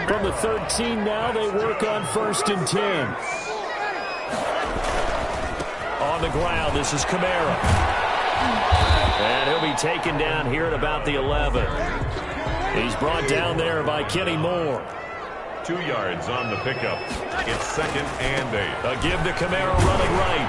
From the 13 now, they work on 1st and 10. On the ground, this is Kamara. And he'll be taken down here at about the 11. He's brought down there by Kenny Moore. 2 yards on the pickup. It's 2nd and 8. A give to Kamara running right.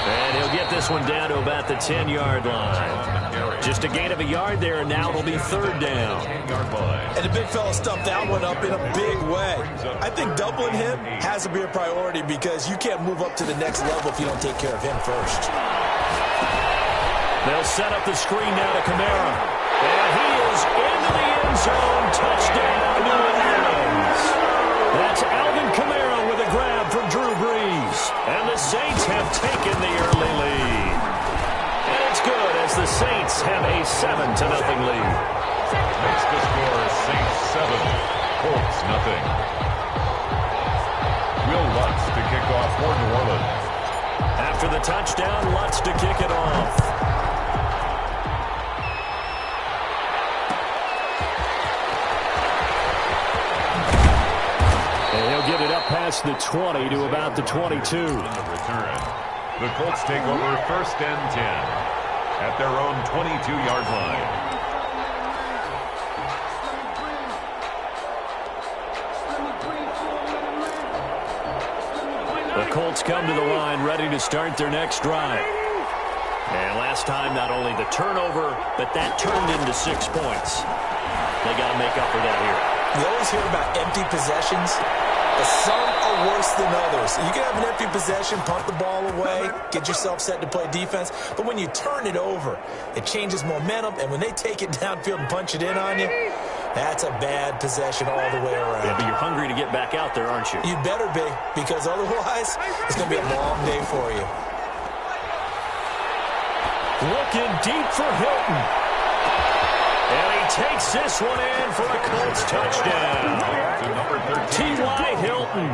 And he'll get this one down to about the 10-yard line. Just a gain of a yard there, and now it'll be 3rd down. And the big fella stumped that one up in a big way. I think doubling him has to be a priority because you can't move up to the next level if you don't take care of him first. They'll set up the screen now to Kamara. And he is into the end zone. Touchdown, New Orleans. That's Alvin Kamara with a grab from Drew Brees. And the Saints have taken the early lead. And it's good as the Saints have a 7-0 lead. Makes the score Saints 7, Colts nothing. Will Lutz to kick off for New Orleans. After the touchdown, Lutz to kick it off. Get it up past the 20 to about the 22. In the return, the Colts take over 1st and 10 at their own 22-yard line. The Colts come to the line ready to start their next drive. And last time, not only the turnover, but that turned into 6 points. They got to make up for that here. You always hear about empty possessions. Some are worse than others. You can have an empty possession, punt the ball away, get yourself set to play defense. But when you turn it over, it changes momentum. And when they take it downfield and punch it in on you, that's a bad possession all the way around. Yeah, but you're hungry to get back out there, aren't you? You'd better be, because otherwise it's going to be a long day for you. Looking deep for Hilton. And he takes this one in for a Colts touchdown. T.Y. Hilton,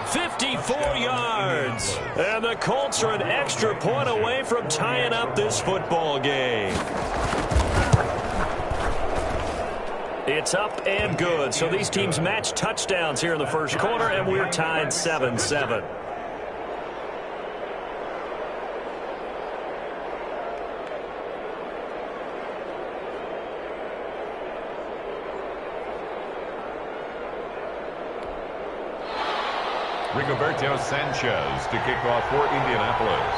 54 yards. And the Colts are an extra point away from tying up this football game. It's up and good. So these teams match touchdowns here in the first quarter, and we're tied 7-7. Rigoberto Sanchez to kick off for Indianapolis.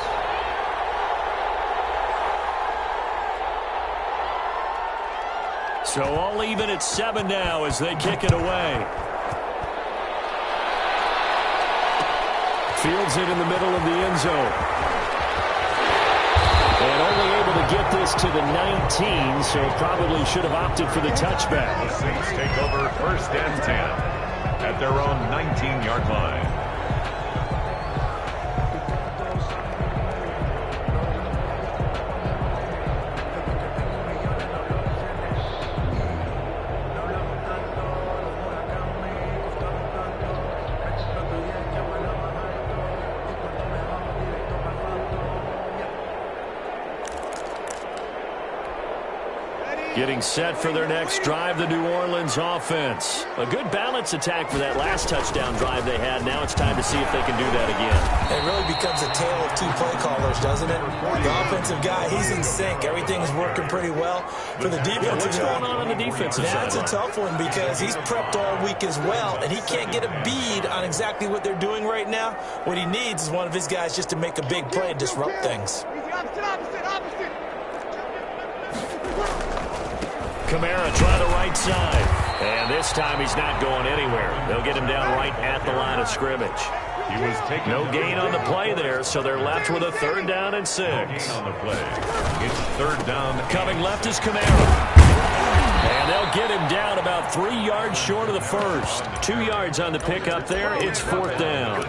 So all even at 7 now as they kick it away. Fields it in the middle of the end zone. And only able to get this to the 19, so probably should have opted for the touchback. The Saints take over 1st and 10 at their own 19-yard line. Getting set for their next drive, the New Orleans offense. A good balance attack for that last touchdown drive they had. Now it's time to see if they can do that again. It really becomes a tale of 2 play callers, doesn't it? The offensive guy, he's in sync. Everything's working pretty well. For the defensive guy, what's going on the defensive side? That's a tough one because he's prepped all week as well, and he can't get a bead on exactly what they're doing right now. What he needs is one of his guys just to make a big play and disrupt things. Kamara trying the right side. And this time he's not going anywhere. They'll get him down right at the line of scrimmage. He was taking no gain on the play there, so they're left with a 3rd down and 6. On the play. It's 3rd down. Coming left is Kamara. And they'll get him down about 3 yards short of the first. 2 yards on the pickup there. It's 4th down.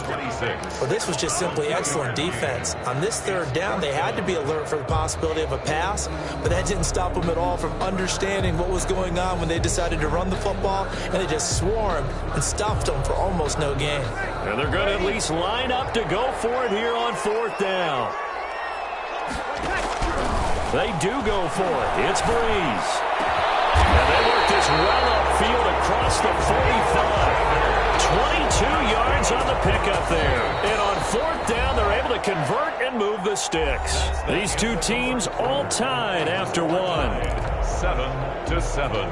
Well, this was just simply excellent defense. On this 3rd down, they had to be alert for the possibility of a pass, but that didn't stop them at all from understanding what was going on when they decided to run the football, and they just swarmed and stuffed them for almost no gain. And they're going to at least line up to go for it here on 4th down. They do go for it. It's Brees. And they work this well upfield across the 45. 22 yards on the pickup there. And on fourth down, they're able to convert and move the sticks. These two teams all tied after one. 7-7.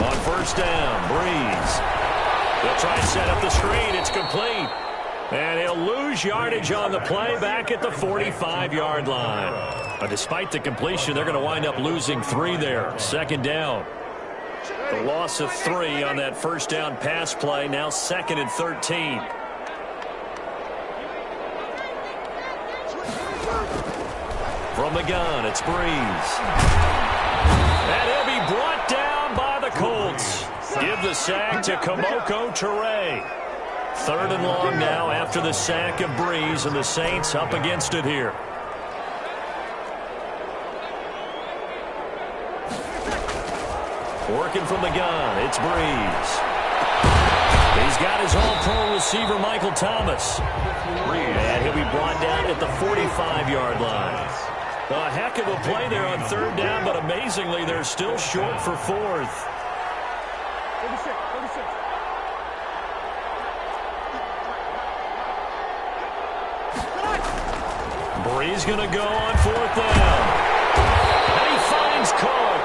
On first down, Breeze. They'll try and set up the screen. It's complete. And he'll lose yardage on the play back at the 45-yard line. But despite the completion, they're going to wind up losing 3 there. Second down. The loss of 3 on that first down pass play. Now 2nd and 13. From the gun, it's Breeze. And he'll be brought down by the Colts. Give the sack to Kemoko Turay. 3rd and long now after the sack of Breeze, and the Saints up against it here. Working from the gun, it's Breeze. He's got his all-pro receiver, Michael Thomas. And he'll be brought down at the 45-yard line. A heck of a play there on 3rd down, but amazingly, they're still short for 4th. Breeze going to go on 4th down. And he finds Cook.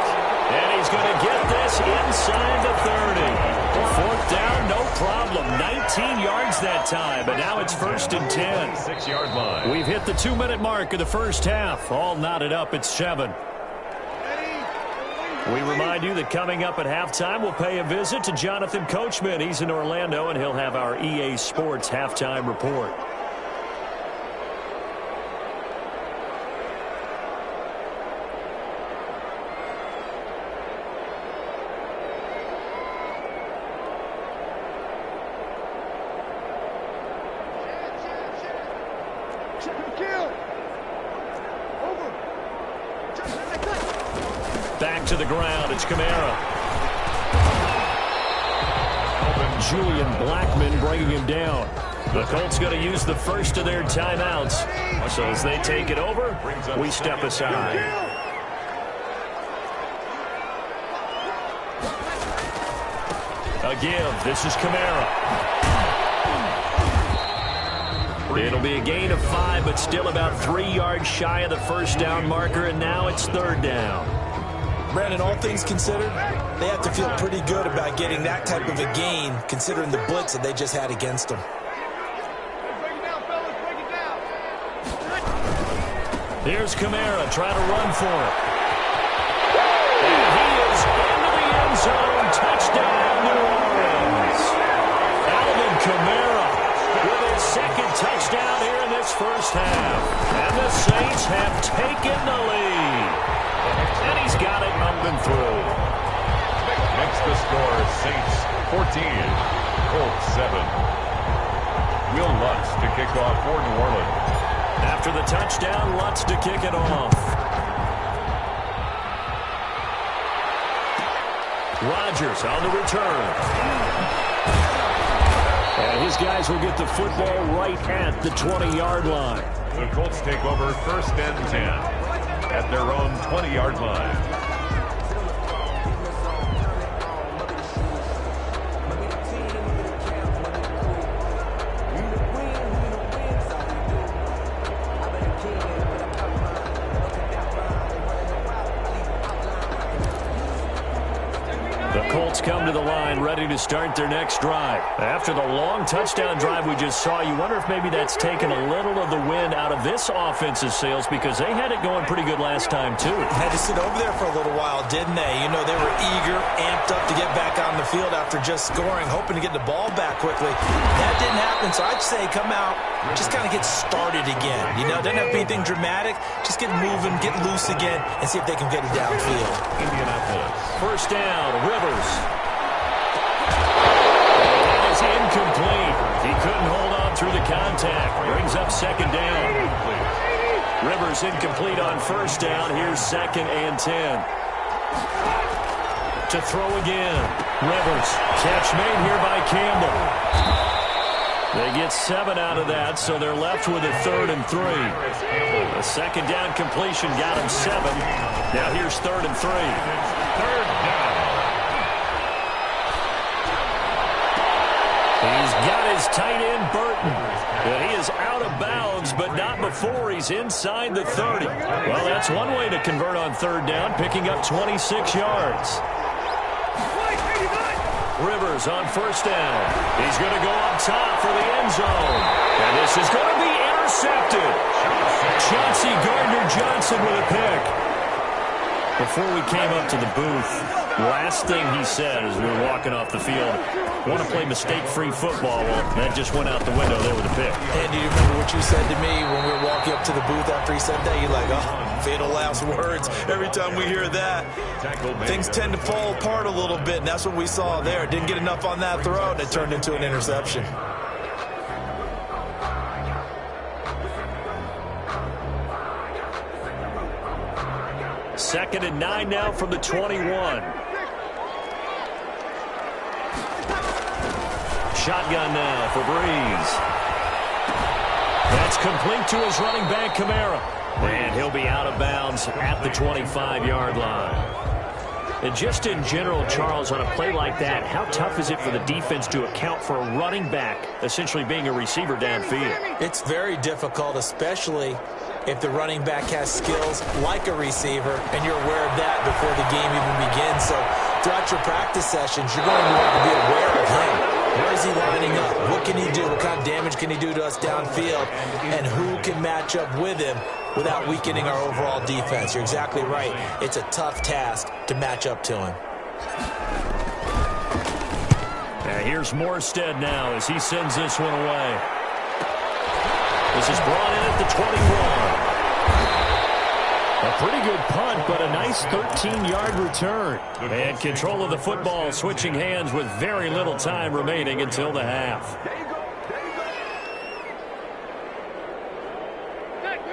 And he's going to get this inside the 30. 4th down, no problem. 19 yards that time, but now it's 1st and 10. 6-yard line. We've hit the 2-minute mark of the first half. All knotted up at 7. We remind you that coming up at halftime, we'll pay a visit to Jonathan Coachman. He's in Orlando, and he'll have our EA Sports halftime report. Back to the ground, it's Kamara. Julian Blackmon bringing him down. The Colts going to use the first of their timeouts. So as they take it over, we step aside. A give, this is Kamara. It'll be a gain of 5, but still about 3 yards shy of the first down marker, and now it's 3rd down. Brandon, all things considered, they have to feel pretty good about getting that type of a gain, considering the blitz that they just had against them. Here's Kamara trying to run for it. And he is into the end zone. Touchdown, New Orleans. Alvin Kamara with his 2nd touchdown here in this first half. And the Saints have taken the lead. And he's got it up and through. Makes the score Saints 14, Colts 7. Will Lutz to kick off for New Orleans. After the touchdown, Lutz to kick it off. Rodgers on the return. And his guys will get the football right at the 20-yard line. The Colts take over 1st and 10. At their own 20-yard line. The Colts come to the line ready to start their next drive. After the long touchdown drive we just saw, you wonder if maybe that's taken a little of the wind out of this offense's sails, because they had it going pretty good last time too. Had to sit over there for a little while, didn't they? You know, they were eager, amped up to get back on the field after just scoring, hoping to get the ball back quickly. That didn't happen, so I'd say come out, just kind of get started again. You know, doesn't have to be anything dramatic. Just get moving, get loose again, and see if they can get it downfield. Indianapolis. First down, Rivers. That is incomplete. He couldn't hold on through the contact. Brings up 2nd down. Rivers incomplete on 1st down. Here's 2nd and 10. To throw again. Rivers. Catch made here by Campbell. They get 7 out of that, so they're left with a 3rd and 3. A second down completion got him 7. Now here's 3rd and 3. 3rd down. He's got his tight end, Burton. And he is out of bounds, but not before he's inside the 30. Well, that's one way to convert on 3rd down, picking up 26 yards. Rivers on 1st down. He's going to go up top for the end zone. And this is going to be intercepted. Chauncey Gardner-Johnson with a pick. Before we came up to the booth, last thing he said as we were walking off the field, want to play mistake-free football. Well, that just went out the window there with a pick. And do you remember what you said to me when we were walking up to the booth after he said that? You're like, oh, fatal last words. Every time we hear that, things tend to fall apart a little bit, and that's what we saw there. Didn't get enough on that throw, and it turned into an interception. Second and 9 now from the 21. Shotgun now for Breeze. That's complete to his running back, Kamara. And he'll be out of bounds at the 25-yard line. And just in general, Charles, on a play like that, how tough is it for the defense to account for a running back essentially being a receiver downfield? It's very difficult, especially if the running back has skills like a receiver, and you're aware of that before the game even begins. So throughout your practice sessions, you're going to want to be aware of him. Where is he lining up? What can he do? What kind of damage can he do to us downfield? And who can match up with him without weakening our overall defense? You're exactly right. It's a tough task to match up to him. Here's Morstead now as he sends this one away. This is brought in at the 21. A pretty good punt, but a nice 13-yard return. And control of the football switching hands with very little time remaining until the half.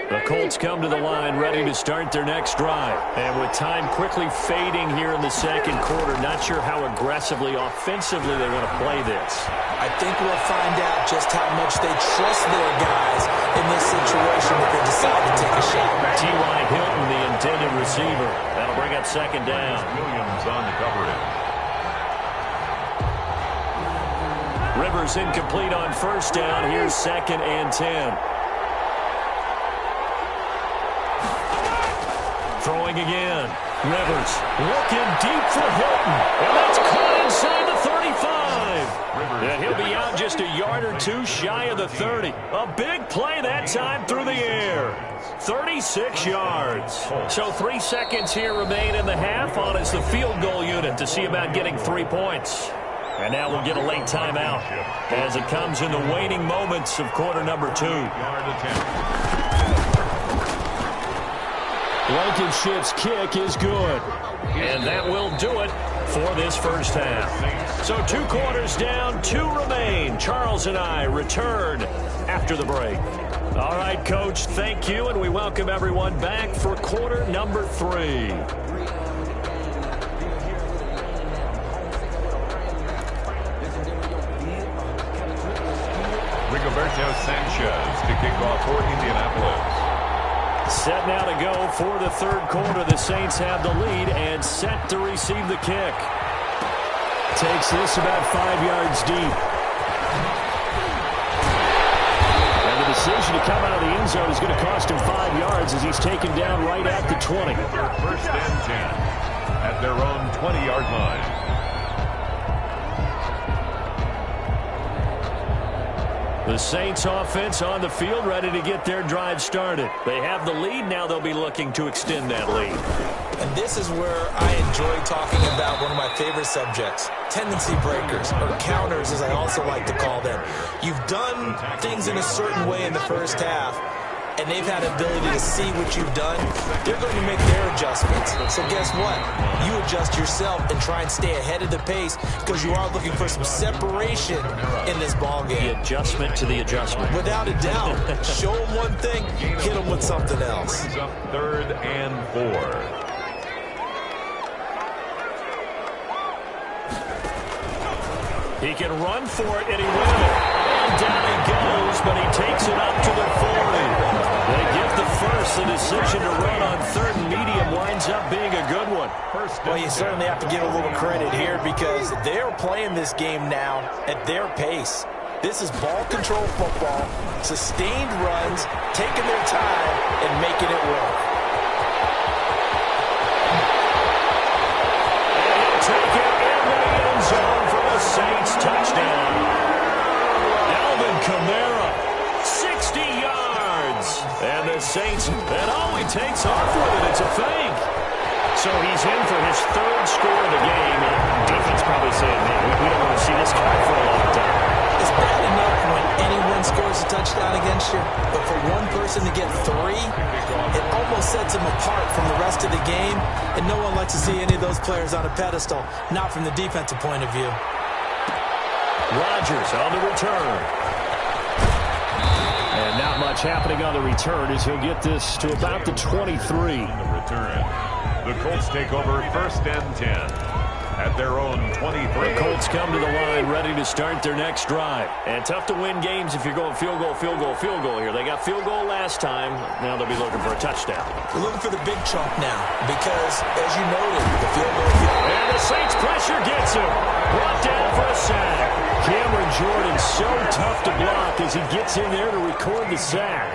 The Colts come to the line ready to start their next drive. And with time quickly fading here in the second quarter, not sure how aggressively, offensively they want to play this. I think we'll find out just how much they trust their guys in this situation if they decide to take a shot. T.Y. Hilton, the intended receiver. That'll bring up second down. Williams on the coverage. Rivers incomplete on 1st down. Here's 2nd and 10. Throwing again. Rivers looking deep for Hilton. And that's caught inside the 35. And he'll be out just a yard or two shy of the 30. A big play that time through the air. 36 yards. So 3 seconds here remain in the half on as the field goal unit to see about getting 3 points. And now we'll get a late timeout as it comes in the waning moments of quarter number 2. Blankenship's kick is good. And that will do it for this first half. So 2 quarters down, 2 remain. Charles and I return after the break. All right, Coach, thank you, and we welcome everyone back for quarter number 3. Rigoberto Sanchez to kick off for Indianapolis. Set now to go for the third quarter. The Saints have the lead and set to receive the kick. Takes this about 5 yards deep. And the decision to come out of the end zone is going to cost him 5 yards as he's taken down right at the 20. First and 10 at their own 20-yard line. The Saints offense on the field ready to get their drive started. They have the lead. Now they'll be looking to extend that lead. And this is where I enjoy talking about one of my favorite subjects, tendency breakers, or counters as I also like to call them. You've done things in a certain way in the first half, and they've had ability to see what you've done. They're going to make their adjustments. So guess what? You adjust yourself and try and stay ahead of the pace because you are looking for some separation in this ball game. The adjustment to the adjustment. Without a doubt. Show them one thing, hit them with something else. Brings up 3rd and 4. He can run for it, and he will. And down he goes, but he takes it up to the 40. They give the first. The decision to run on third and medium winds up being a good one. Well, you certainly have to give a little credit here because they're playing this game now at their pace. This is ball control football, sustained runs, taking their time, and making it work. And he'll take it into the end zone for the Saints touchdown. Alvin Kamara, 60 yards. And the Saints, that he takes off with it. It's a fake. So he's in for his third score of the game. Defense probably saying, man, we don't want to see this guy for a long time. It's bad enough when anyone scores a touchdown against you, but for one person to get 3, it almost sets him apart from the rest of the game, and no one likes to see any of those players on a pedestal, not from the defensive point of view. Rodgers on the return. And not much happening on the return as he'll get this to about the 23. The return. The Colts take over first and 10 at their own 23. The Colts come to the line ready to start their next drive. And tough to win games if you're going field goal, field goal, field goal here. They got field goal last time. Now they'll be looking for a touchdown. We're looking for the big chunk now because, as you noted, the field goal. And the Saints pressure gets him. Brought down for a sack. Cameron Jordan so tough to block as he gets in there to record the sack.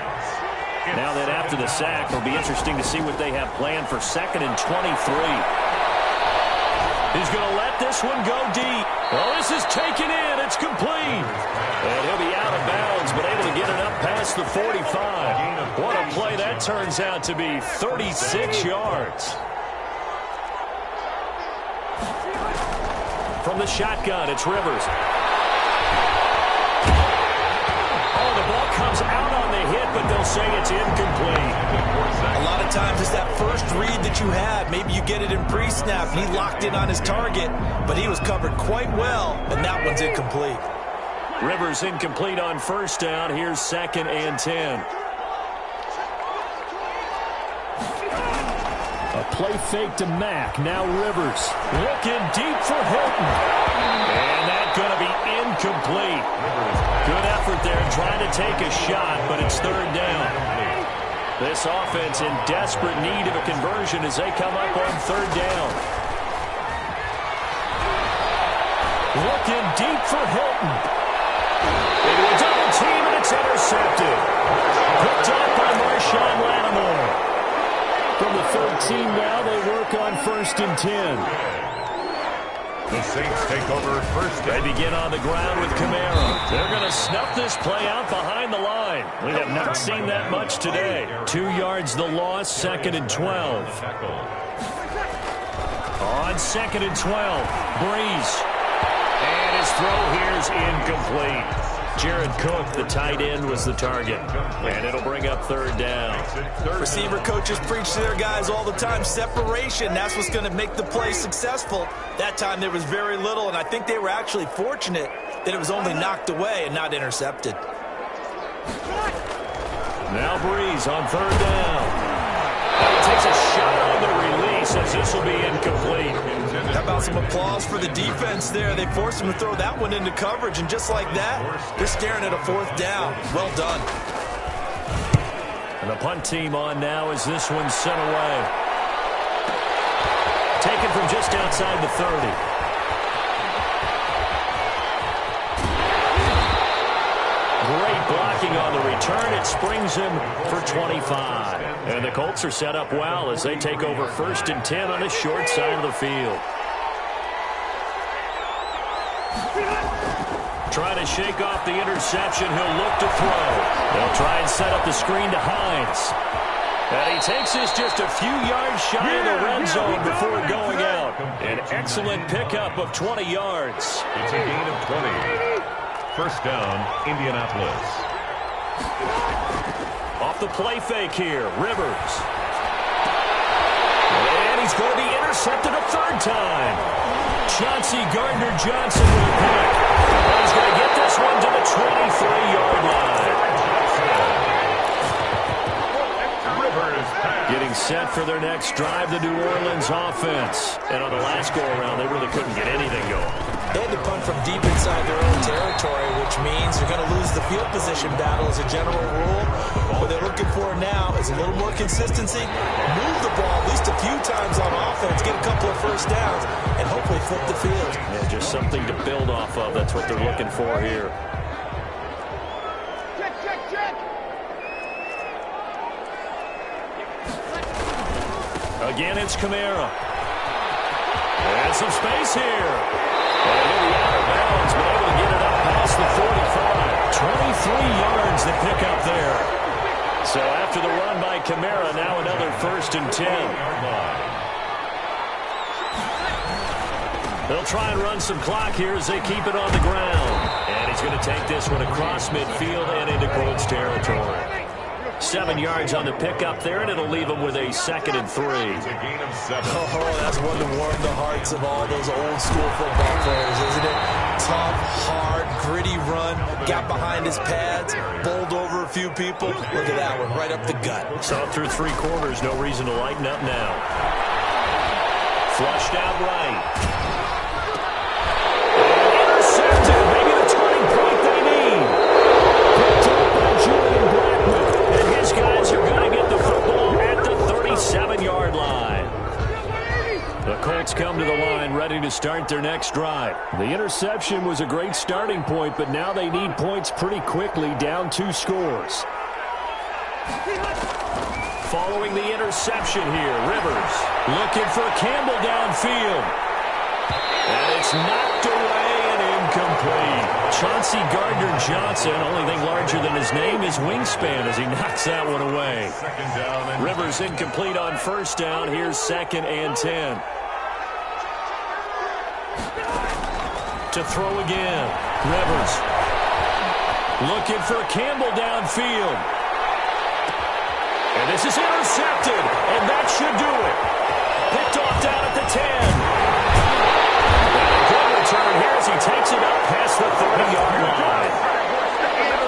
Now then after the sack, it'll be interesting to see what they have planned for 2nd and 23. He's going to let this one go deep. Oh, this is taken in. It's complete. And he'll be out of bounds, but able to get it up past the 45. What a play that turns out to be. 36 yards. From the shotgun, it's Rivers. Oh, the ball comes out on the hit, but they'll say it's incomplete. A lot of times it's that first read that you had. Maybe you get it in pre-snap, and he locked in on his target, but he was covered quite well, and that one's incomplete. Rivers incomplete on first down. Here's 2nd and 10. A play fake to Mack. Now Rivers. Looking deep for Hilton. And that's going to be incomplete. Good effort there trying to take a shot, but it's 3rd down. This offense in desperate need of a conversion as they come up on 3rd down. Looking deep for Hilton. Into a double team, and it's intercepted. Picked up by Marshawn Lattimore. From the 13 now, they work on 1st and 10. The Saints take over first. They begin on the ground with Kamara. They're going to snuff this play out behind the line. We have not seen that much today. 2 yards the loss, 2nd and 12. On 2nd and 12, Breeze. And his throw here is incomplete. Jared Cook, the tight end, was the target. And it'll bring up 3rd down. Receiver coaches preach to their guys all the time. Separation, that's what's going to make the play successful. That time there was very little, and I think they were actually fortunate that it was only knocked away and not intercepted. Now Breeze on 3rd down. And he takes a shot on the release as this will be incomplete. How about some applause for the defense there? They forced him to throw that one into coverage, and just like that, they're staring at a 4th down. Well done. And the punt team on now as this one's sent away. Taken from just outside the 30. Great blocking on the return. It springs him for 25. And the Colts are set up well as they take over 1st and 10 on the short side of the field. Trying to shake off the interception. He'll look to throw. They'll try and set up the screen to Hines. And he takes this just a few yards shy of the red zone before going out. An excellent pickup of 20 yards. It's a gain of 20. First down, Indianapolis. Off the play fake here, Rivers. And he's going to be intercepted a 3rd time. Chauncey Gardner-Johnson with a pick. And he's going to get this one to the 23-yard line. Getting set for their next drive, the New Orleans offense. And on the last go-around, they really couldn't get anything going. They had to punt from deep inside their own territory, which means you're going to lose the field position battle as a general rule. What they're looking for now is a little more consistency, move the ball at least a few times on offense, get a couple of first downs, and hopefully flip the field. Yeah, just something to build off of. That's what they're looking for here. Check. Again, it's Kamara. And some space here. And he'll be out of bounds, but able to get it up past the 45. 23 yards to pick up there. So after the run by Kamara, now another 1st and 10. They'll try and run some clock here as they keep it on the ground. And he's going to take this one across midfield and into Colts territory. 7 yards on the pickup there, and it'll leave them with a 2nd and 3. Oh, that's one to warm the hearts of all those old school football players, isn't it? Tough, hard, gritty run, got behind his pads, bowled over a few people. Look at that one, right up the gut. Saw through 3 quarters, no reason to lighten up now. Flushed out right. Intercepted, maybe the turning point they need. Picked up by Julian Blackmon. And his guys are going to get the football at the 37-yard line. The Colts come to the line ready to start their next drive. The interception was a great starting point, but now they need points pretty quickly, down 2 scores. Following the interception here, Rivers looking for Campbell downfield. And it's knocked away and incomplete. Chauncey Gardner-Johnson, only thing larger than his name is wingspan as he knocks that one away. Rivers incomplete on 1st down. Here's 2nd and 10. To throw again. Rivers looking for Campbell downfield. And this is intercepted, and that should do it. Picked off down at the 10. And a good return here as he takes it up past the 30-yard line.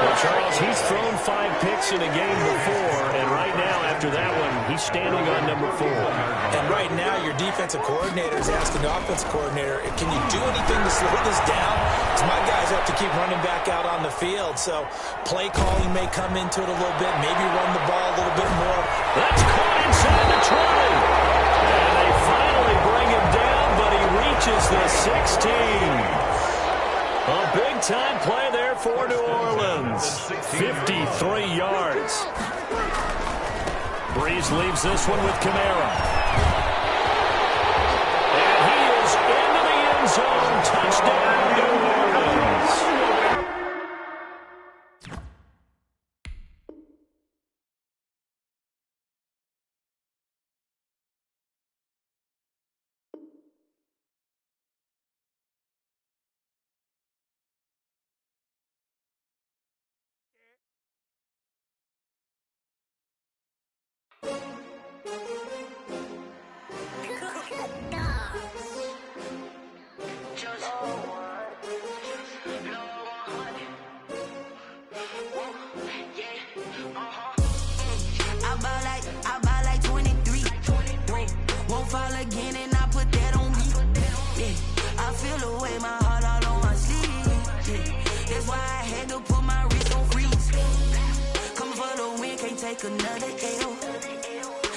Well, Charles, he's thrown 5 picks in a game before, and right now, after that one, he's standing on number 4. And right now, your defensive coordinator is asking the offensive coordinator, can you do anything to slow this down? Because my guys have to keep running back out on the field. So play calling may come into it a little bit, maybe run the ball a little bit more. That's caught inside the 20. And they finally bring him down, but he reaches the 16. A big-time play there for New Orleans. 53 yards. Breeze leaves this one with Kamara. And he is into the end zone. Touchdown, New Orleans. Another L.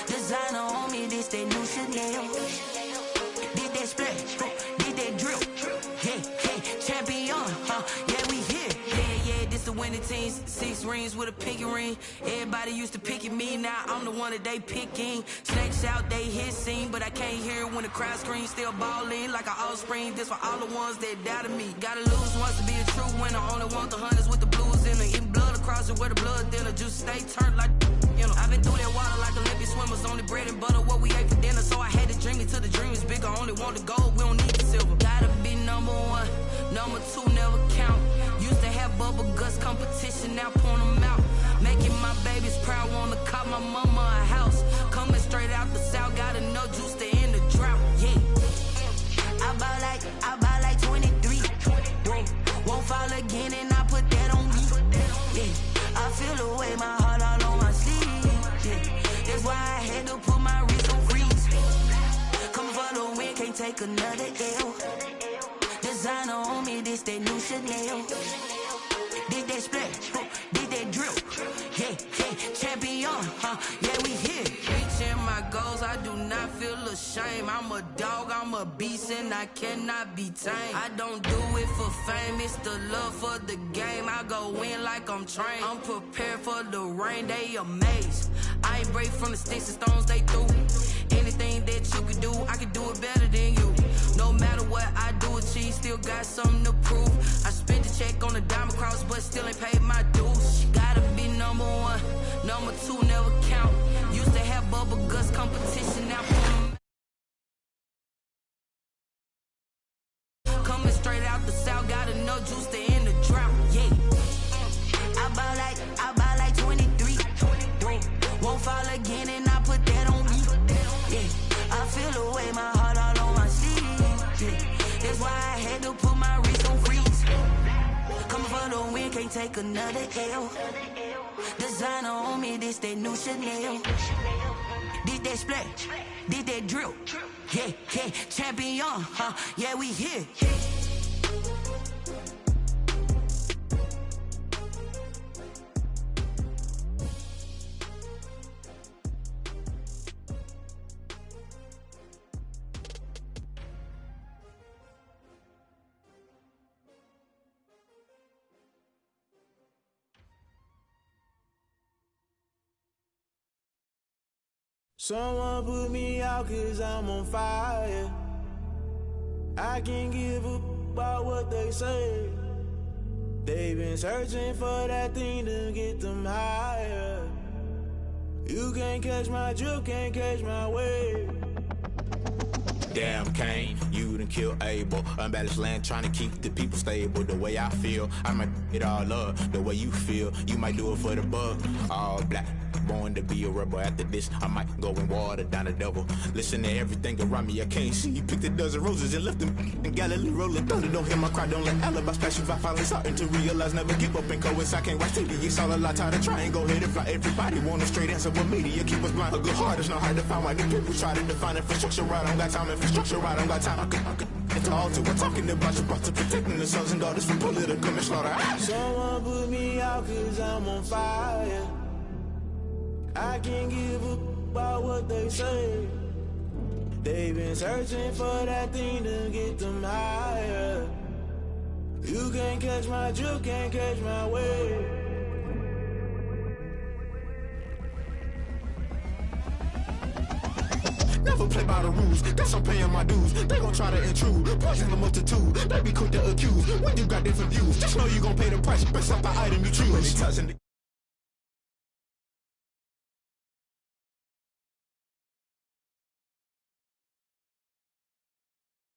Designer on me, this that new Chanel. Did that splash, did that drip. Hey, champion, yeah, we here. Yeah, this the winning teams. 6 rings with a pinky ring. Everybody used to picking me, now I'm the one that they picking. Snakes out, they hit scene, but I can't hear when the crowd screams. Still ballin' like an offspring. This for all the ones that doubted me. Gotta lose once to be a true winner. Only want the hunters with the blues in it. Eating blood across it where the blood thinner. Juice stay turned like. I've been through that water like Olympic swimmers. Only bread and butter, what we ate for dinner. So I had to dream it till the dream is bigger. Only want the gold, we don't need the silver. Gotta be number 1, number 2 never count. Used to have bubble guts competition, now point them out. Making my babies proud, wanna call my mama a house. Coming straight out the south, got enough juice to end the drought. Yeah, I buy like 23. Won't fall again, and I put that on me. Yeah, I feel the way my heart all on my sleeve. That's why I had to put my wrist on freeze. Coming for the win, can't take another L. Designer on me, this that new Chanel. Did that splash, did that drip. Yeah, yeah, champion, yeah, we here. Reaching my goals, I do not feel ashamed. I'm a dog, I'm a beast, and I cannot be tamed. I don't do it for fame, it's the love for the game. I go in like I'm trained. I'm prepared for the rain, they amazed. I ain't break from the sticks and stones they threw. Anything that you could do, I could do it better than you. No matter what I do, achieve, still got something to prove. I spent the check on the diamond cross, but still ain't paid my dues. Gotta be number one, number two never count. Used to have bubble guts competition, now coming straight out the south, got enough juice to end the drought. Yeah, I buy like 23. Won't fall again, and I put that on me. Yeah, I feel away, my heart all on my sleeve. Yeah, that's why I had to put my wrist on freeze. Coming for the win, can't take another L. Designer on me, this that new Chanel. Did that splash, did that drip. Yeah, yeah, champion, yeah, we here. Someone put me out 'cause I'm on fire. I can't give up about what they say. They've been searching for that thing to get them higher. You can't catch my drift, can't catch my wave. Damn Kane, you done killed Abel. Unbalanced land, trying to keep the people stable. The way I feel, I might it all up. The way you feel, you might do it for the bug. All black, born to be a rebel. After this, I might go and water down the devil. Listen to everything around me, I can't see. Picked a dozen roses and left them in Galilee rolling thunder. Don't hear my cry, don't let alibi splash. If I finally starting to realize, never give up and coincide. Can't watch TV, it's all a lot. Tired of trying, go ahead and fly. Everybody want a straight answer, but media keep us blind. A good heart is not hard to find. Why the people try to define infrastructure right? I don't got time, infrastructure right? I don't got time. I could it's all to we're talking about you brought to protecting the sons and daughters from political and slaughter. Someone put me out 'cause I'm on fire. I can't give up about what they say. They've been searching for that thing to get them higher. You can't catch my drift, can't catch my wave. Never play by the rules, guess I'm paying my dues. They gon' try to intrude, poison the multitude. They be quick to accuse, when you got different views. Just know you gon' pay the price, based off the item you choose.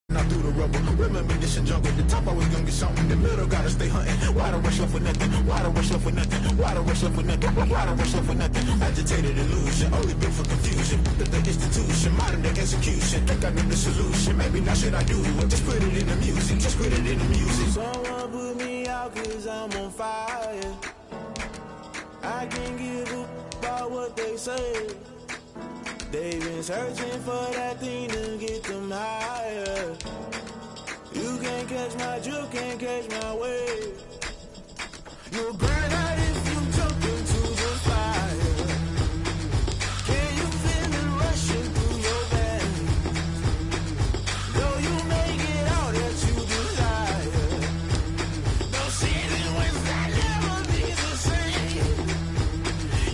Not through the rubble. Remember this a jungle. The top always gonna get something. The middle gotta stay hunting. Why the rush left with nothing? Why the rush left with nothing? Why the rush left with nothing? Why the rush left with nothing? Agitated illusion, only built for confusion. The institution, modern day execution. Think I know the solution. Maybe not should I do it? Just put it in the music. Just put it in the music. Someone put me out 'cause I'm on fire. I can't give up about what they say. They've been searching for that thing to get them higher. You can't catch my drift, can't catch my wave. You'll burn out if you jump into the fire. Can you feel it rushing through your veins? Though you make it out that you desire. No season when that never be the same.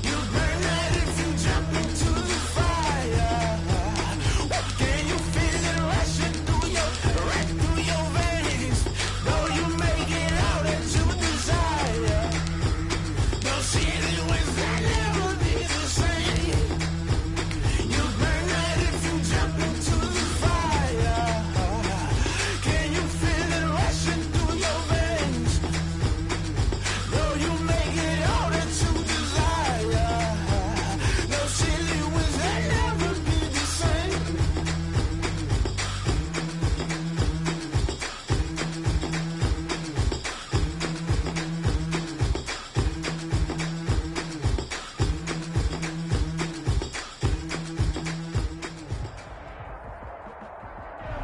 You burn out if you jump into the fire. Can you feel it rushing through your veins? Though you make it out that you desire.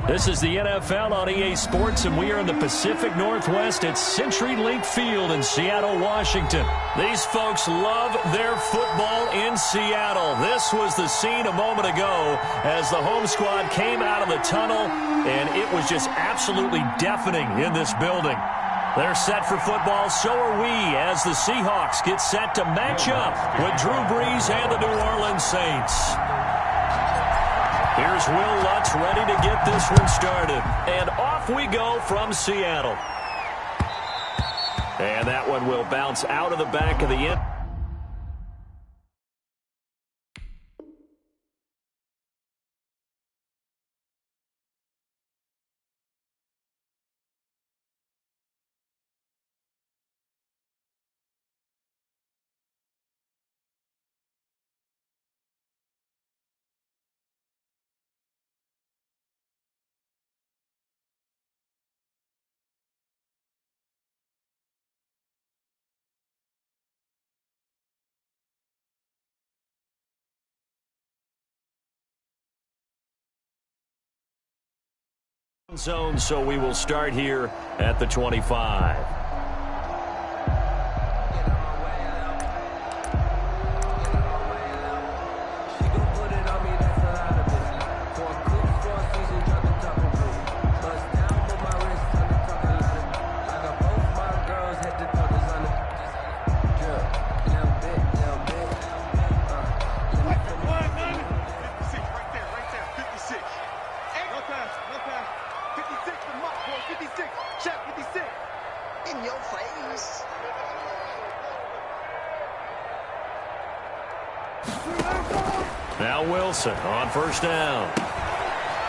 This is the NFL on EA Sports, and we are in the Pacific Northwest at CenturyLink Field in Seattle, Washington. These folks love their football in Seattle. This was the scene a moment ago as the home squad came out of the tunnel, and it was just absolutely deafening in this building. They're set for football, so are we, as the Seahawks get set to match up with Drew Brees and the New Orleans Saints. Here's Will Lutz ready to get this one started. And off we go from Seattle. And that one will bounce out of the back of the end. Zone, so we will start here at the 25. Now Wilson on first down.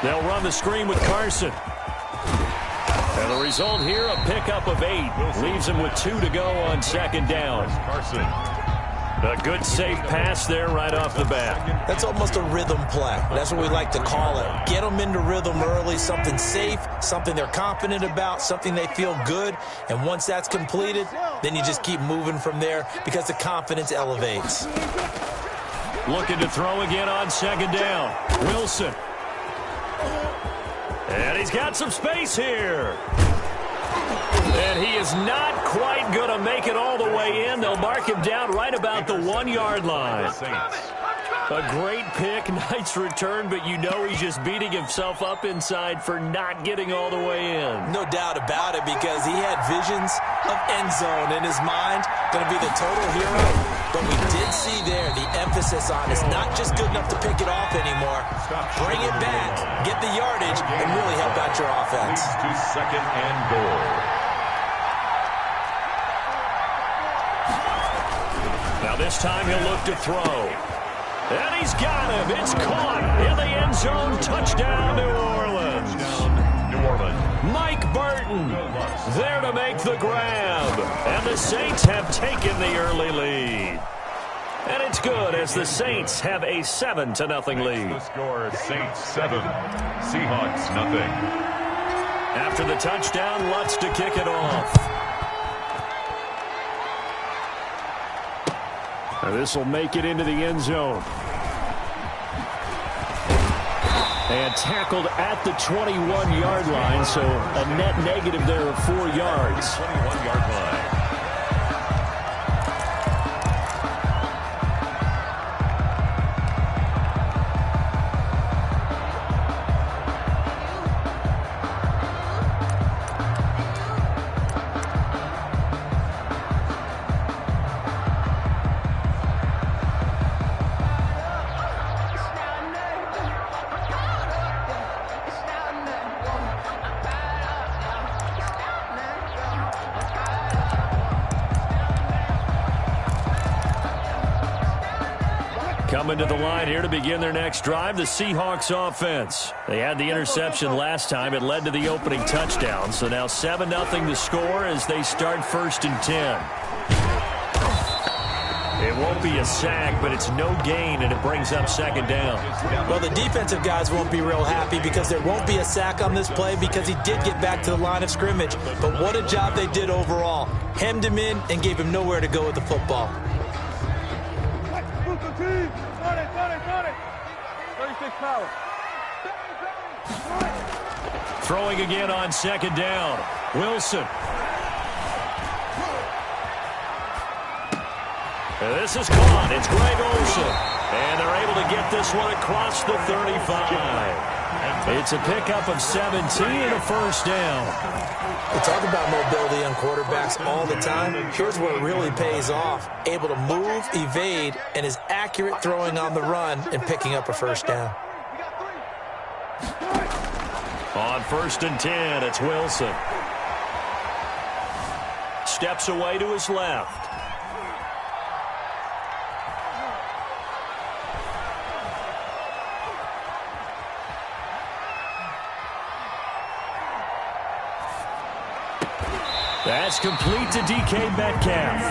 They'll run the screen with Carson. And the result here, a pickup of 8. Leaves him with 2 to go on second down. Carson. A good safe pass there right off the bat. That's almost a rhythm play. That's what we like to call it. Get them into rhythm early, something safe, something they're confident about, something they feel good. And once that's completed, then you just keep moving from there because the confidence elevates. Looking to throw again on second down. Wilson. And he's got some space here. And he is not quite going to make it all the way in. They'll mark him down right about the 1-yard line. A great pick, nice return, but you know he's just beating himself up inside for not getting all the way in. No doubt about it, because he had visions of end zone in his mind. Going to be the total hero. But we did see there the emphasis on it's not just good enough to pick it off anymore. Bring it back, get the yardage, and really help out your offense. To second and goal. Now this time he'll look to throw. And he's got him. It's caught in the end zone. Touchdown, New Orleans. New Orleans. Mike Burton there to make the grab. And the Saints have taken the early lead. And it's good as the Saints have a 7-0 lead. The score, Saints 7, Seahawks nothing. After the touchdown, Lutz to kick it off. Now this will make it into the end zone. And tackled at the 21-yard line, so a net negative there of 4 yards. 21-yard line. Coming to the line here to begin their next drive, the Seahawks offense. They had the interception last time. It led to the opening touchdown. So now 7-0 the score as they start 1st and 10. It won't be a sack, but it's no gain, and it brings up second down. Well, the defensive guys won't be real happy because there won't be a sack on this play because he did get back to the line of scrimmage. But what a job they did overall. Hemmed him in and gave him nowhere to go with the football. 36 power. Throwing again on second down. Wilson. This is caught. It's Greg Olsen. And they're able to get this one across the 35. It's a pickup of 17 and a first down. We talk about mobility on quarterbacks all the time. Here's where it really pays off. Able to move, evade, and is accurate throwing on the run and picking up a first down. On 1st and 10, it's Wilson. Steps away to his left. That's complete to DK Metcalf.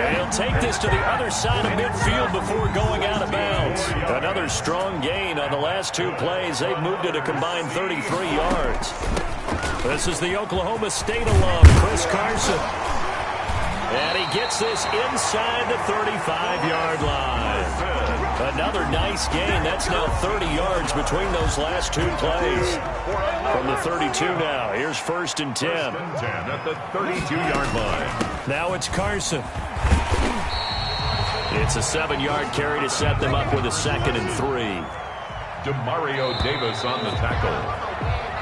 And he'll take this to the other side of midfield before going out of bounds. Another strong gain on the last two plays. They've moved it a combined 33 yards. This is the Oklahoma State alum, Chris Carson. And he gets this inside the 35-yard line. Another nice gain. That's now 30 yards between those last two plays. From the 32 now, here's 1st and 10. At the 32-yard line. Now it's Carson. It's a 7-yard carry to set them up with a 2nd and 3. Demario Davis on the tackle.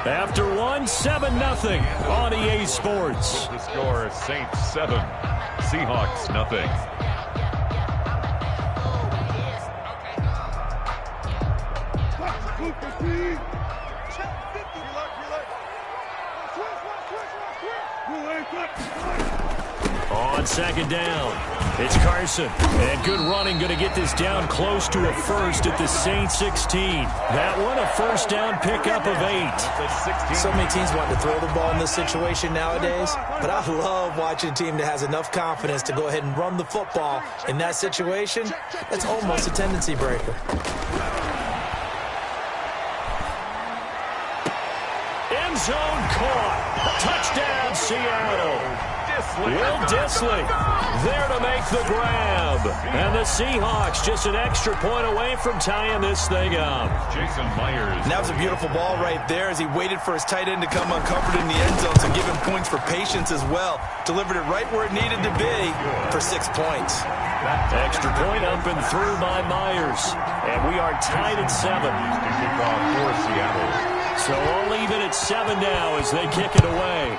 After 7-0 on EA Sports. The score, Saints 7, Seahawks nothing. On 2nd down, it's Carson. And good running, going to get this down close to a first at the Saints 16. That one, a first down pickup of 8. So many teams want to throw the ball in this situation nowadays, but I love watching a team that has enough confidence to go ahead and run the football. In that situation, that's almost a tendency breaker. End zone caught. Touchdown, Seattle. Will Dissly there to make the grab. And the Seahawks just an extra point away from tying this thing up. Jason Myers. And that was a beautiful ball right there as he waited for his tight end to come uncovered in the end zone, so give him points for patience as well. Delivered it right where it needed to be for 6 points. Extra point up and through by Myers. And we are tied at 7. To kick off for Seattle. So all even at 7 now as they kick it away.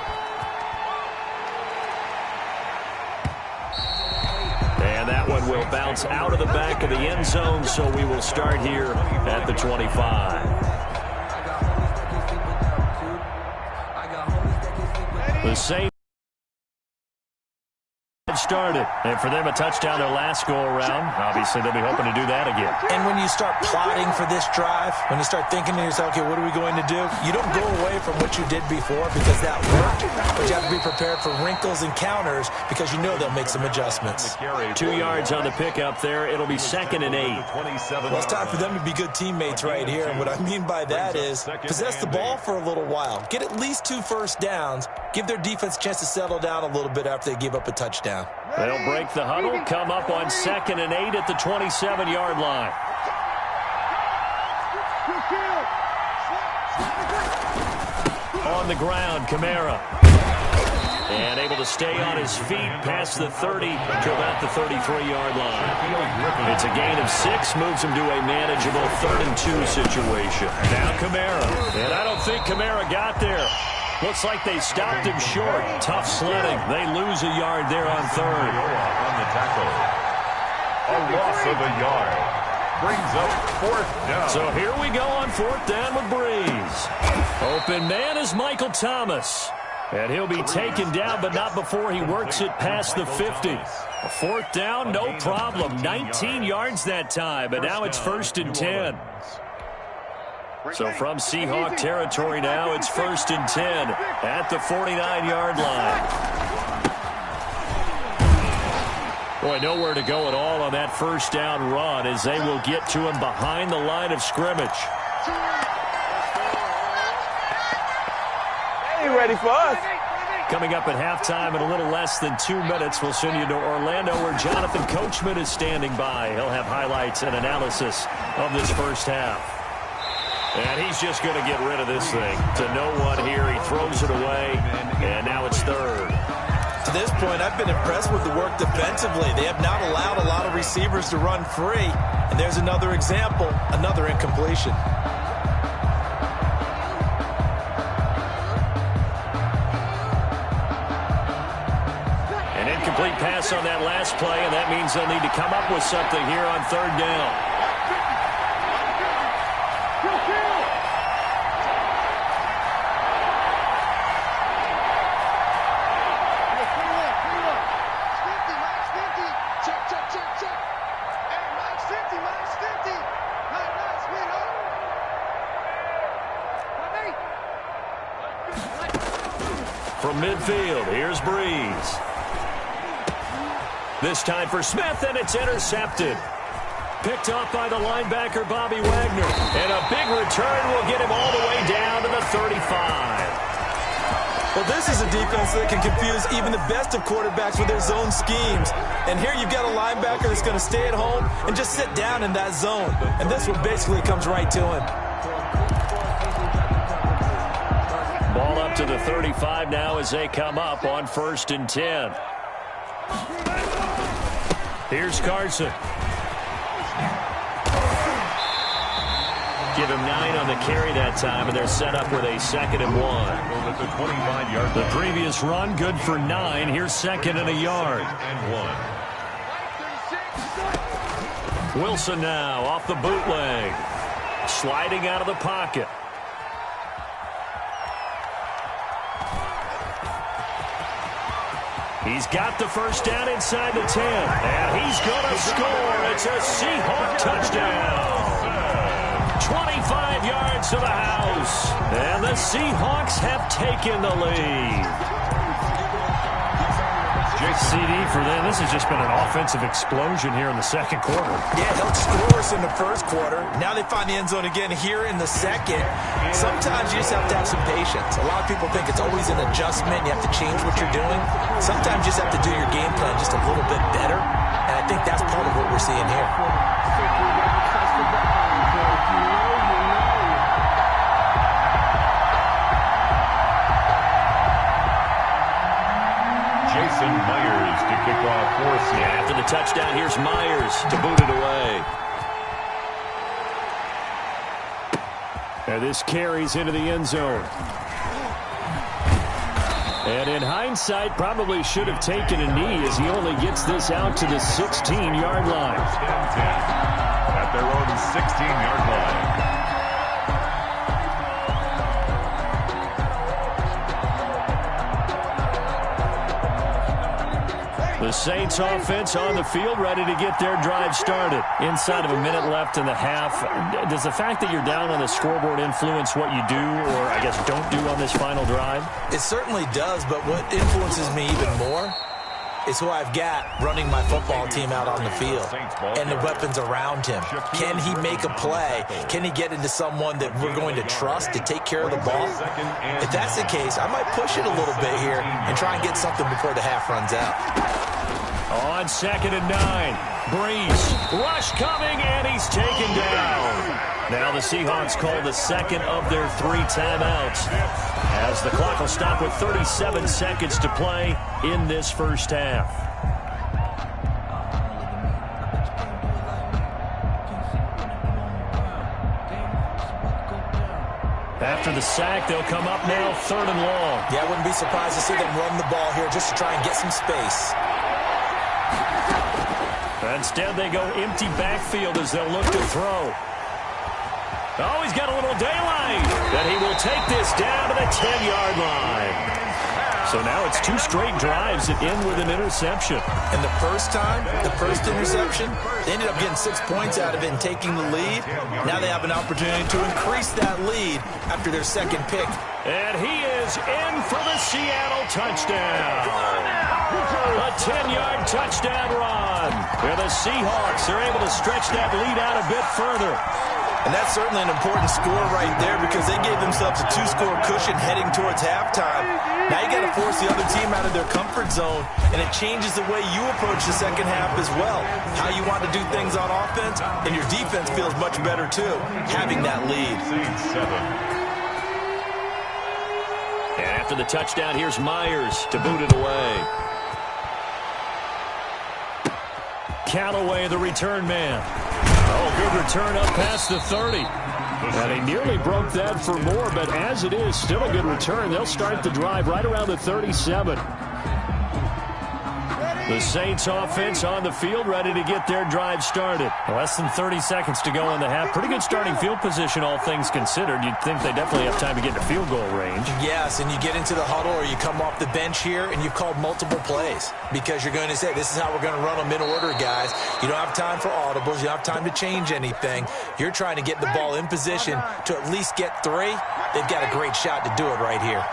And that one will bounce out of the back of the end zone, so we will start here at the 25. The Saints started, and for them a touchdown their last go-around. Obviously, they'll be hoping to do that again. And when you start plotting for this drive, when you start thinking to yourself, okay, what are we going to do? You don't go away from what you did before because that worked, but you have to be prepared for wrinkles and counters because you know they'll make some adjustments. 2 yards on the pickup there. It'll be 2nd and 8. Well, it's time for them to be good teammates right here, and what I mean by that is possess the ball for a little while. Get at least 2 first downs. Give their defense a chance to settle down a little bit after they give up a touchdown. They'll break the huddle, come up on 2nd and 8 at the 27-yard line. On the ground, Kamara. And able to stay on his feet past the 30 to about the 33-yard line. It's a gain of 6, moves him to a manageable 3rd and 2 situation. Now Kamara. And I don't think Kamara got there. Looks like they stopped him short. Tough sledding. They lose a yard there on 3rd. On the tackle. A loss of a yard. Brings up 4th down. So here we go on 4th down with Breeze. Open man is Michael Thomas. And he'll be taken down, but not before he works it past the 50. A 4th down, no problem. 19 yards that time, but now it's 1st and 10. So from Seahawk territory now, it's 1st and 10 at the 49-yard line. Boy, nowhere to go at all on that first down run as they will get to him behind the line of scrimmage. Hey, ready for us? Coming up at halftime in a little less than 2 minutes, we'll send you to Orlando where Jonathan Coachman is standing by. He'll have highlights and analysis of this first half. And he's just going to get rid of this thing. To no one here, he throws it away, and now it's third. To this point, I've been impressed with the work defensively. They have not allowed a lot of receivers to run free. And there's another example, another incompletion. An incomplete pass on that last play, and that means they'll need to come up with something here on third down. From midfield, here's Breeze. This time for Smith, and it's intercepted. Picked off by the linebacker, Bobby Wagner. And a big return will get him all the way down to the 35. Well, this is a defense that can confuse even the best of quarterbacks with their zone schemes. And here you've got a linebacker that's going to stay at home and just sit down in that zone. And this one basically comes right to him. Ball up to the 35 now as they come up on 1st and 10. Here's Carson. Give him 9 on the carry that time, and they're set up with a 2nd and 1. The previous run, good for 9. Here's 2nd and a yard. Wilson now off the bootleg. Sliding out of the pocket. He's got the first down inside the 10. And he's going to score. It's a Seahawk touchdown. 25 yards to the house. And the Seahawks have taken the lead. CD for them. This has just been an offensive explosion here in the second quarter. Yeah, helped score us in the first quarter. Now they find the end zone again here in the second. Sometimes you just have to have some patience. A lot of people think it's always an adjustment. You have to change what you're doing. Sometimes you just have to do your game plan just a little bit better. And I think that's part of what we're seeing here. Jason Myers to kick off for Seattle. After the touchdown, here's Myers to boot it away. And this carries into the end zone. And in hindsight, probably should have taken a knee as he only gets this out to the 16-yard line. At their own 16-yard line. The Saints offense on the field, ready to get their drive started. Inside of a minute left in the half. Does the fact that you're down on the scoreboard influence what you do, or I guess don't do on this final drive? It certainly does, but what influences me even more is who I've got running my football team out on the field and the weapons around him. Can he make a play? Can he get into someone that we're going to trust to take care of the ball? If that's the case, I might push it a little bit here and try and get something before the half runs out. On 2nd and 9, Breeze, rush coming, and he's taken down. Now the Seahawks call the second of their 3 timeouts, as the clock will stop with 37 seconds to play in this first half. After the sack, they'll come up now 3rd and long. Yeah, I wouldn't be surprised to see them run the ball here just to try and get some space. Instead, they go empty backfield as they'll look to throw. Oh, he's got a little daylight. And he will take this down to the 10-yard line. So now it's 2 straight drives that end with an interception. And the first time, the first interception, they ended up getting 6 points out of it and taking the lead. Now they have an opportunity to increase that lead after their second pick. And he is in for the Seattle touchdown. A 10-yard touchdown run. Where the Seahawks are able to stretch that lead out a bit further. And that's certainly an important score right there because they gave themselves a 2-score cushion heading towards halftime. Now you got to force the other team out of their comfort zone, and it changes the way you approach the second half as well. How you want to do things on offense, and your defense feels much better too, having that lead. And after the touchdown, here's Myers to boot it away. Callaway, the return man. Oh, good return up past the 30. And they nearly broke that for more, but as it is, still a good return. They'll start the drive right around the 37. The Saints offense on the field, ready to get their drive started. Less than 30 seconds to go in the half. Pretty good starting field position, all things considered. You'd think they definitely have time to get to field goal range. Yes, and you get into the huddle or you come off the bench here and you've called multiple plays because you're going to say, this is how we're going to run them in order, guys. You don't have time for audibles. You don't have time to change anything. You're trying to get the ball in position to at least get 3. They've got a great shot to do it right here.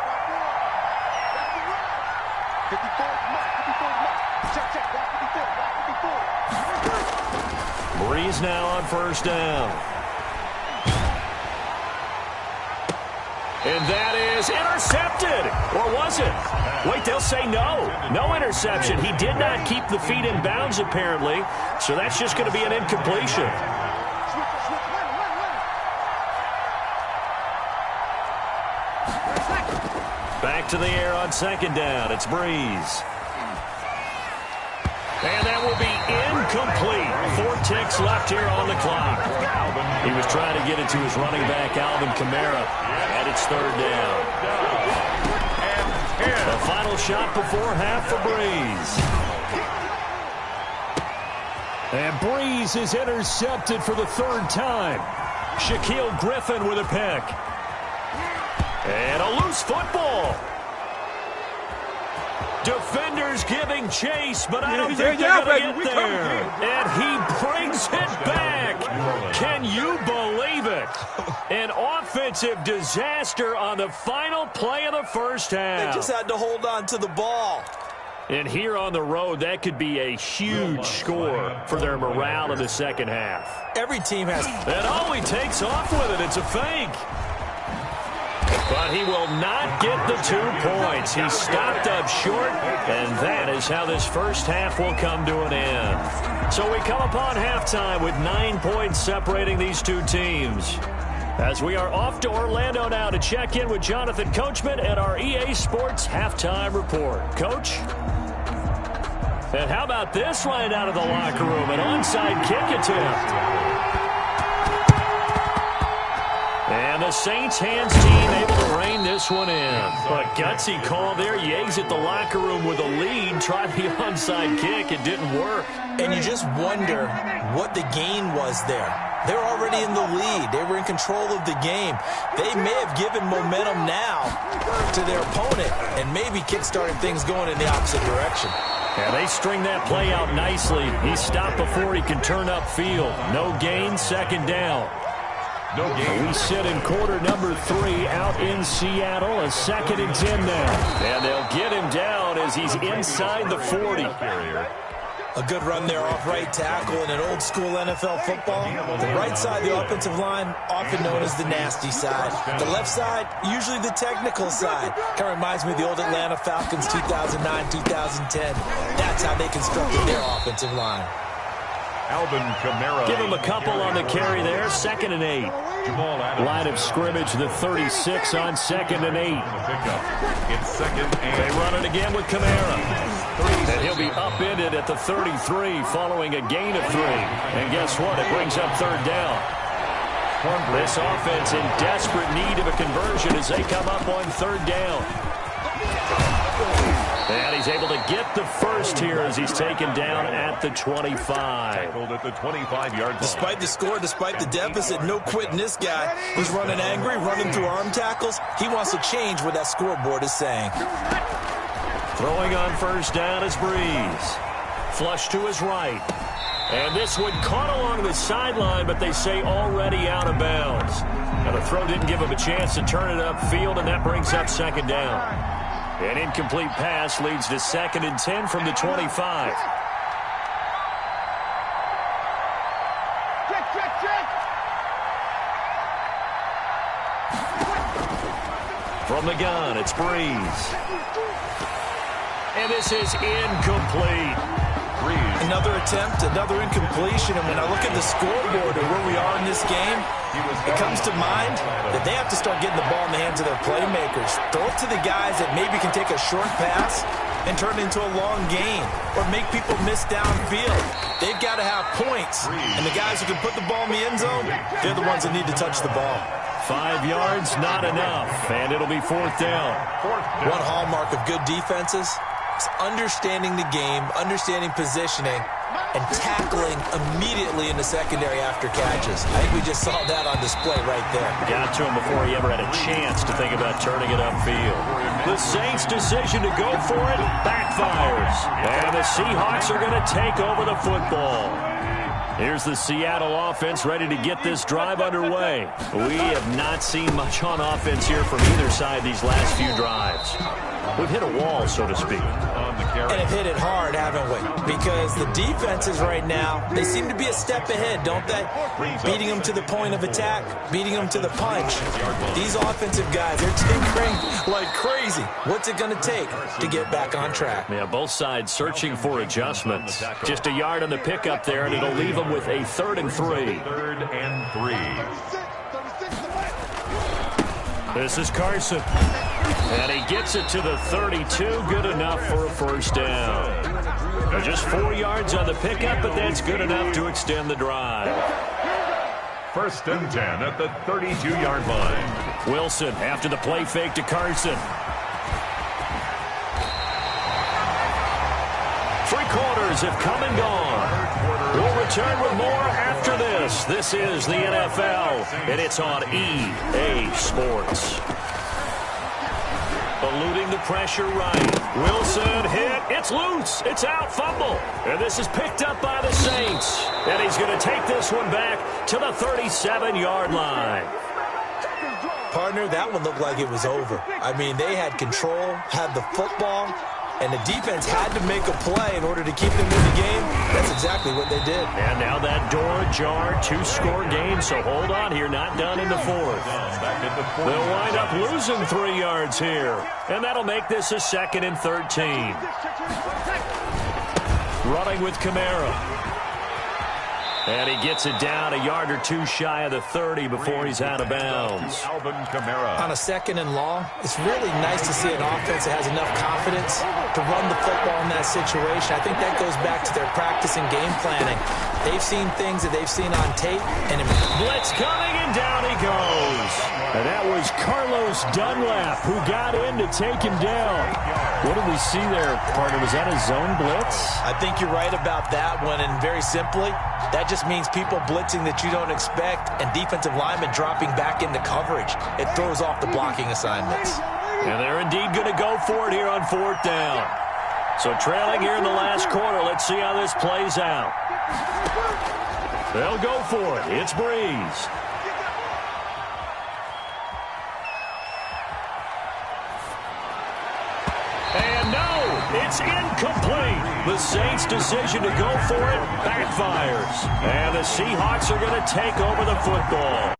Breeze now on first down. And that is intercepted. Or was it? Wait, they'll say no. No interception. He did not keep the feet in bounds, apparently. So that's just going to be an incompletion. Back to the air on second down. It's Breeze. And that will be incomplete. 4 ticks left here on the clock. He was trying to get it to his running back, Alvin Kamara, and it's third down. The final shot before half for Breeze. And Breeze is intercepted for the 3rd time. Shaquill Griffin with a pick. And a loose football. Defenders giving chase, but I don't think they're going to get there. And he brings it back. Can you believe it? An offensive disaster on the final play of the first half. They just had to hold on to the ball. And here on the road, that could be a huge score for their morale in the second half. Every team has... And he takes off with it. It's a fake. But he will not get the 2 points. He stopped up short, and that is how this first half will come to an end. So we come upon halftime with 9 points separating these two teams. As we are off to Orlando now to check in with Jonathan Coachman at our EA Sports Halftime Report. Coach? And how about this right out of the locker room? An onside kick attempt. And the Saints hands team able to rein this one in. A gutsy call there. Yates at the locker room with a lead. Tried the onside kick. It didn't work. And you just wonder what the gain was there. They're already in the lead. They were in control of the game. They may have given momentum now to their opponent and maybe kick-started things going in the opposite direction. Yeah, they string that play out nicely. He stopped before he can turn upfield. No gain, second down. No gain. We sit in quarter number 3 out in Seattle. A 2nd and 10 now. And they'll get him down as he's inside the 40. A good run there off right tackle in an old-school NFL football. The right side of the offensive line, often known as the nasty side. The left side, usually the technical side. Kind of reminds me of the old Atlanta Falcons 2009-2010. That's how they constructed their offensive line. Alvin Kamara. Give him a couple on the carry there. 2nd and 8. Line of scrimmage, the 36 on 2nd and 8. It's 2nd and they run it again with Kamara. And he'll be upended at the 33 following a gain of 3. And guess what? It brings up 3rd down. This offense in desperate need of a conversion as they come up on 3rd down. And he's able to get the first here as he's taken down at the 25. Tackled at the 25-yard line. Despite the score, despite the deficit, no quitting this guy. He's running angry, running through arm tackles. He wants to change what that scoreboard is saying. Throwing on first down is Breeze. Flush to his right. And this one caught along the sideline, but they say already out of bounds. Now the throw didn't give him a chance to turn it upfield, and that brings up 2nd down. An incomplete pass leads to 2nd and 10 from the 25. From the gun, it's Breeze. And this is incomplete. Another attempt, another incompletion, and when I look at the scoreboard and where we are in this game, it comes to mind that they have to start getting the ball in the hands of their playmakers. Throw it to the guys that maybe can take a short pass and turn it into a long gain or make people miss downfield. They've got to have points, and the guys who can put the ball in the end zone, they're the ones that need to touch the ball. 5 yards, not enough, and it'll be fourth down. One hallmark of good defenses is understanding the game, understanding positioning, and tackling immediately in the secondary after catches. I think we just saw that on display right there. Got to him before he ever had a chance to think about turning it upfield. The Saints' decision to go for it backfires. And the Seahawks are going to take over the football. Here's the Seattle offense ready to get this drive underway. We have not seen much on offense here from either side these last few drives. We've hit a wall, so to speak. And have hit it hard, haven't we? Because the defenses right now, they seem to be a step ahead, don't they? Beating them to the point of attack, beating them to the punch. These offensive guys, they're tinkering like crazy. What's it going to take to get back on track? Yeah, both sides searching for adjustments. Just a yard on the pickup there, and it'll leave them with a 3rd and 3. 3rd and 3. This is Carson. And he gets it to the 32. Good enough for a first down. Just 4 yards on the pickup, but that's good enough to extend the drive. 1st and 10 at the 32-yard line. Wilson after the play fake to Carson. 3 quarters have come and gone. We'll return with more after this. This is the NFL, and it's on EA Sports. Eluding the pressure right. Wilson hit. It's loose. It's out. Fumble. And this is picked up by the Saints. And he's going to take this one back to the 37-yard line. Partner, that one looked like it was over. I mean, they had control, had the football, and the defense had to make a play in order to keep them in the game. That's exactly what they did. And now that door ajar, 2-score game, so hold on here, not done in the 4th. They'll wind up losing 3 yards here, and that'll make this a 2nd and 13. Running with Kamara. And he gets it down a yard or 2 shy of the 30 before he's out of bounds. Alvin Kamara. On a 2nd and long, it's really nice to see an offense that has enough confidence to run the football in that situation. I think that goes back to their practice and game planning. They've seen things that they've seen on tape. And blitz coming, and down he goes. And that was Carlos Dunlap who got in to take him down. What did we see there, partner? Was that a zone blitz? I think you're right about that one, and very simply, that just means people blitzing that you don't expect and defensive linemen dropping back into coverage. It throws off the blocking assignments. And they're indeed going to go for it here on 4th down. So trailing here in the last quarter, let's see how this plays out. They'll go for it. It's Breeze. And no, it's incomplete. The Saints' decision to go for it backfires. And the Seahawks are going to take over the football.